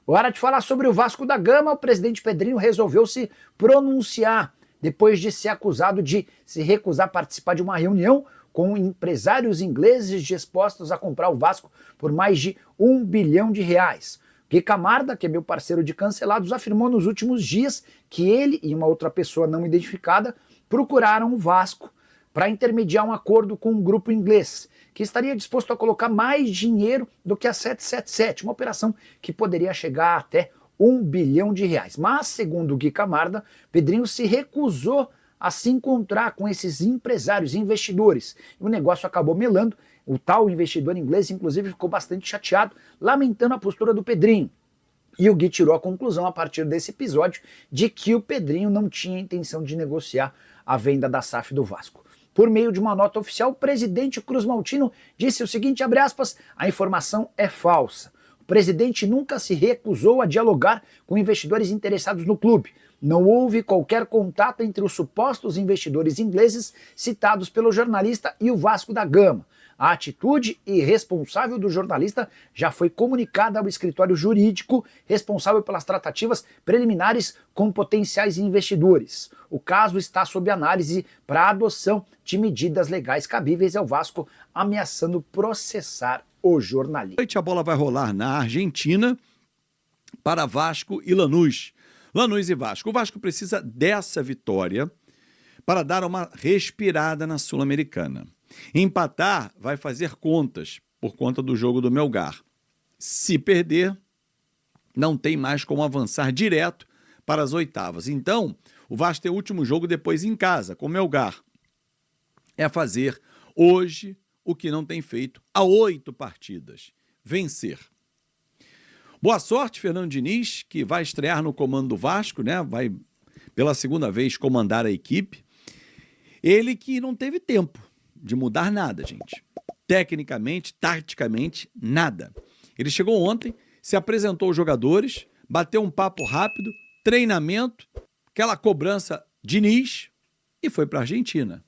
Hora de falar sobre o Vasco da Gama. O presidente Pedrinho resolveu se pronunciar depois de ser acusado de se recusar a participar de uma reunião com empresários ingleses dispostos a comprar o Vasco por mais de R$ 1 bilhão. Gui Camarda, que é meu parceiro de Cancelados, afirmou nos últimos dias que ele e uma outra pessoa não identificada procuraram o Vasco para intermediar um acordo com um grupo inglês, que estaria disposto a colocar mais dinheiro do que a 777, uma operação que poderia chegar até R$ 1 bilhão. Mas, segundo o Gui Camarda, Pedrinho se recusou a se encontrar com esses empresários e investidores. O negócio acabou melando. O tal investidor inglês, inclusive, ficou bastante chateado, lamentando a postura do Pedrinho. E o Gui tirou a conclusão, a partir desse episódio, de que o Pedrinho não tinha intenção de negociar a venda da SAF do Vasco. Por meio de uma nota oficial, o presidente Cruz Maltino disse o seguinte, abre aspas, a informação é falsa. O presidente nunca se recusou a dialogar com investidores interessados no clube. Não houve qualquer contato entre os supostos investidores ingleses citados pelo jornalista e o Vasco da Gama. A atitude irresponsável do jornalista já foi comunicada ao escritório jurídico responsável pelas tratativas preliminares com potenciais investidores. O caso está sob análise para a adoção de medidas legais cabíveis ao Vasco, ameaçando processar o jornalista. A bola vai rolar na Argentina para Vasco e Lanús. Lanús e Vasco. O Vasco precisa dessa vitória para dar uma respirada na Sul-Americana. Empatar vai fazer contas por conta do jogo do Melgar. Se perder, não tem mais como avançar direto para as oitavas. Então, o Vasco tem o último jogo depois em casa, com o Melgar. É fazer hoje o que não tem feito há 8 partidas. Vencer. Boa sorte, Fernando Diniz, que vai estrear no comando do Vasco, né? Vai pela segunda vez comandar a equipe. Ele que não teve tempo de mudar nada, gente. Tecnicamente, taticamente, nada. Ele chegou ontem, se apresentou aos jogadores, bateu um papo rápido, treinamento, aquela cobrança Diniz e foi para a Argentina.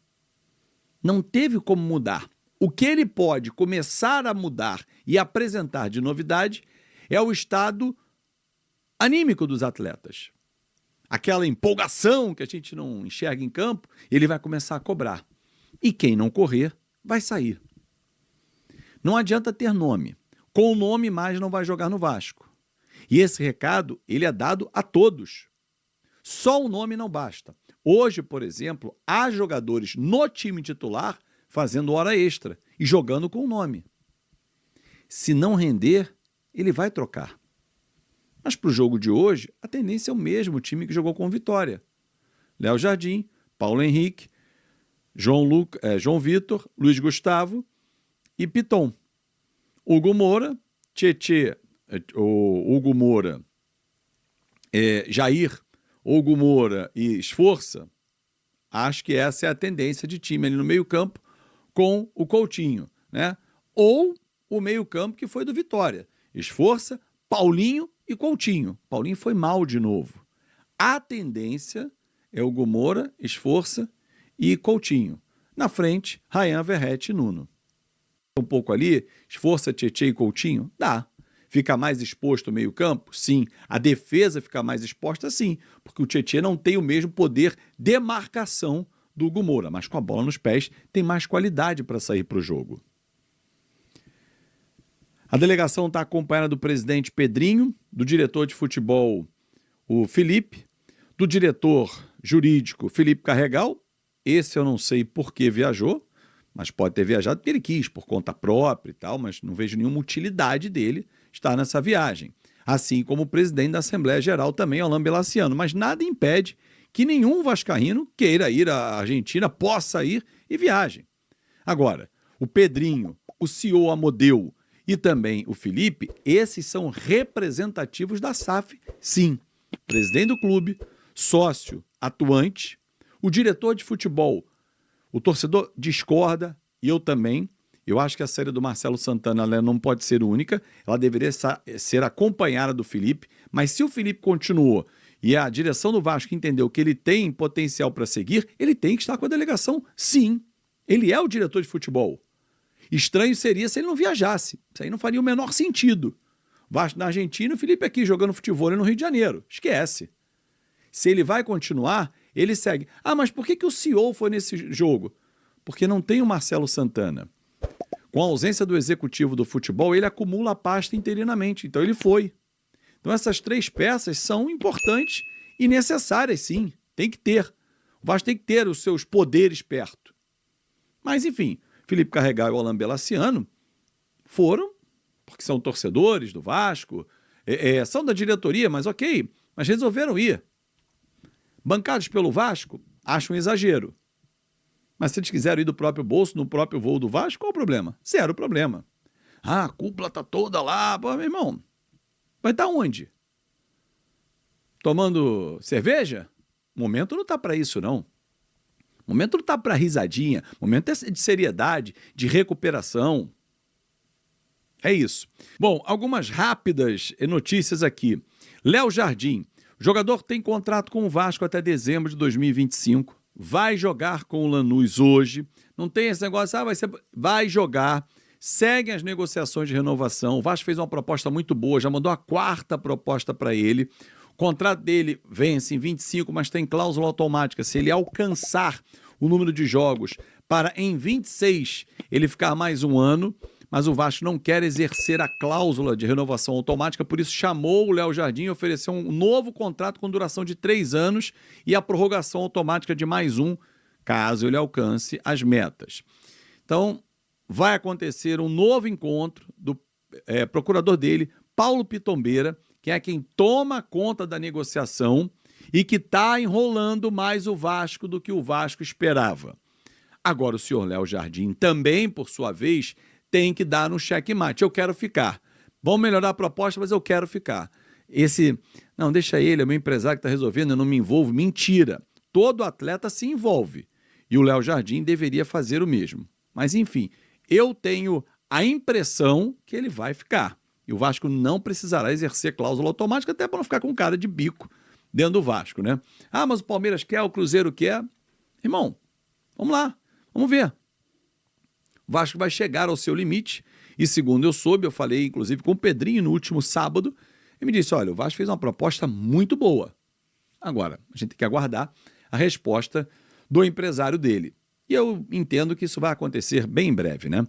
Não teve como mudar. O que ele pode começar a mudar e apresentar de novidade é o estado anímico dos atletas. Aquela empolgação que a gente não enxerga em campo, ele vai começar a cobrar. E quem não correr, vai sair. Não adianta ter nome. Com o nome, mais não vai jogar no Vasco. E esse recado, ele é dado a todos. Só o nome não basta. Hoje, por exemplo, há jogadores no time titular fazendo hora extra e jogando com o nome. Se não render, ele vai trocar. Mas para o jogo de hoje, a tendência é o mesmo time que jogou com Vitória. Léo Jardim, Paulo Henrique, João Vitor, Luiz Gustavo e Piton. Hugo Moura, Hugo Moura, Jair, Hugo Moura e Esforça. Acho que essa é a tendência de time ali no meio-campo com o Coutinho, né? Ou o meio-campo que foi do Vitória. Esforça, Paulinho e Coutinho. Paulinho foi mal de novo. A tendência é Hugo Moura, Esforça e Coutinho. Na frente, Rayan, Verrete e Nuno. Um pouco ali, Esforça, Tietê e Coutinho? Dá. Fica mais exposto o meio-campo? Sim. A defesa fica mais exposta? Sim. Porque o Tietê não tem o mesmo poder de marcação do Hugo Moura, mas com a bola nos pés tem mais qualidade para sair para o jogo. A delegação está acompanhada do presidente Pedrinho, do diretor de futebol, o Felipe, do diretor jurídico, Felipe Carregal. Esse eu não sei por que viajou, mas pode ter viajado porque ele quis, por conta própria e tal, mas não vejo nenhuma utilidade dele estar nessa viagem. Assim como o presidente da Assembleia Geral também, Alain Belaciano. Mas nada impede que nenhum vascaíno queira ir à Argentina, possa ir e viaje. Agora, o Pedrinho, o CEO Amodeu e também o Felipe, esses são representativos da SAF, sim. Presidente do clube, sócio atuante, o diretor de futebol. O torcedor discorda, e eu também. Eu acho que a saída do Marcelo Santana ela não pode ser única, ela deveria ser acompanhada do Felipe, mas se o Felipe continuou e a direção do Vasco entendeu que ele tem potencial para seguir, ele tem que estar com a delegação, sim. Ele é o diretor de futebol. Estranho seria se ele não viajasse. Isso aí não faria o menor sentido. Vasco na Argentina, o Felipe aqui jogando futebol no Rio de Janeiro. Esquece. Se ele vai continuar, ele segue. Ah, mas por que o CEO foi nesse jogo? Porque não tem o Marcelo Santana. Com a ausência do executivo do futebol, ele acumula a pasta interinamente. Então ele foi. Então essas 3 peças são importantes e necessárias, sim. Tem que ter. O Vasco tem que ter os seus poderes perto. Mas, enfim, Felipe Carregal e o Alain Belaciano foram, porque são torcedores do Vasco, são da diretoria, mas ok, mas resolveram ir. Bancados pelo Vasco, acham um exagero. Mas se eles quiserem ir do próprio bolso, no próprio voo do Vasco, qual o problema? Zero problema. Ah, a cúpula tá toda lá. Pô, meu irmão, vai estar onde? Tomando cerveja? O momento não tá para isso, não. O momento não tá para risadinha. O momento é de seriedade, de recuperação. É isso. Bom, algumas rápidas notícias aqui. Léo Jardim. O jogador tem contrato com o Vasco até dezembro de 2025. Vai jogar com o Lanús hoje. Não tem esse negócio, vai jogar. Seguem as negociações de renovação. O Vasco fez uma proposta muito boa, já mandou a 4ª proposta para ele. O contrato dele vence em 25, mas tem cláusula automática. Se ele alcançar o número de jogos para em 26 ele ficar mais um ano, mas o Vasco não quer exercer a cláusula de renovação automática, por isso chamou o Léo Jardim e ofereceu um novo contrato com duração de 3 anos e a prorrogação automática de mais um, caso ele alcance as metas. Então, vai acontecer um novo encontro do procurador dele, Paulo Pitombeira, que é quem toma conta da negociação e que está enrolando mais o Vasco do que o Vasco esperava. Agora, o senhor Léo Jardim também, por sua vez, tem que dar um checkmate. Eu quero ficar. Vamos melhorar a proposta, mas eu quero ficar. Não, deixa ele, é meu empresário que está resolvendo, eu não me envolvo. Mentira. Todo atleta se envolve. E o Léo Jardim deveria fazer o mesmo. Mas, enfim, eu tenho a impressão que ele vai ficar. E o Vasco não precisará exercer cláusula automática, até para não ficar com cara de bico dentro do Vasco, né? Ah, mas o Palmeiras quer, o Cruzeiro quer. Irmão, vamos lá, vamos ver. O Vasco vai chegar ao seu limite e, segundo eu soube, eu falei inclusive com o Pedrinho no último sábado, ele me disse, olha, o Vasco fez uma proposta muito boa. Agora, a gente tem que aguardar a resposta do empresário dele. E eu entendo que isso vai acontecer bem em breve, né?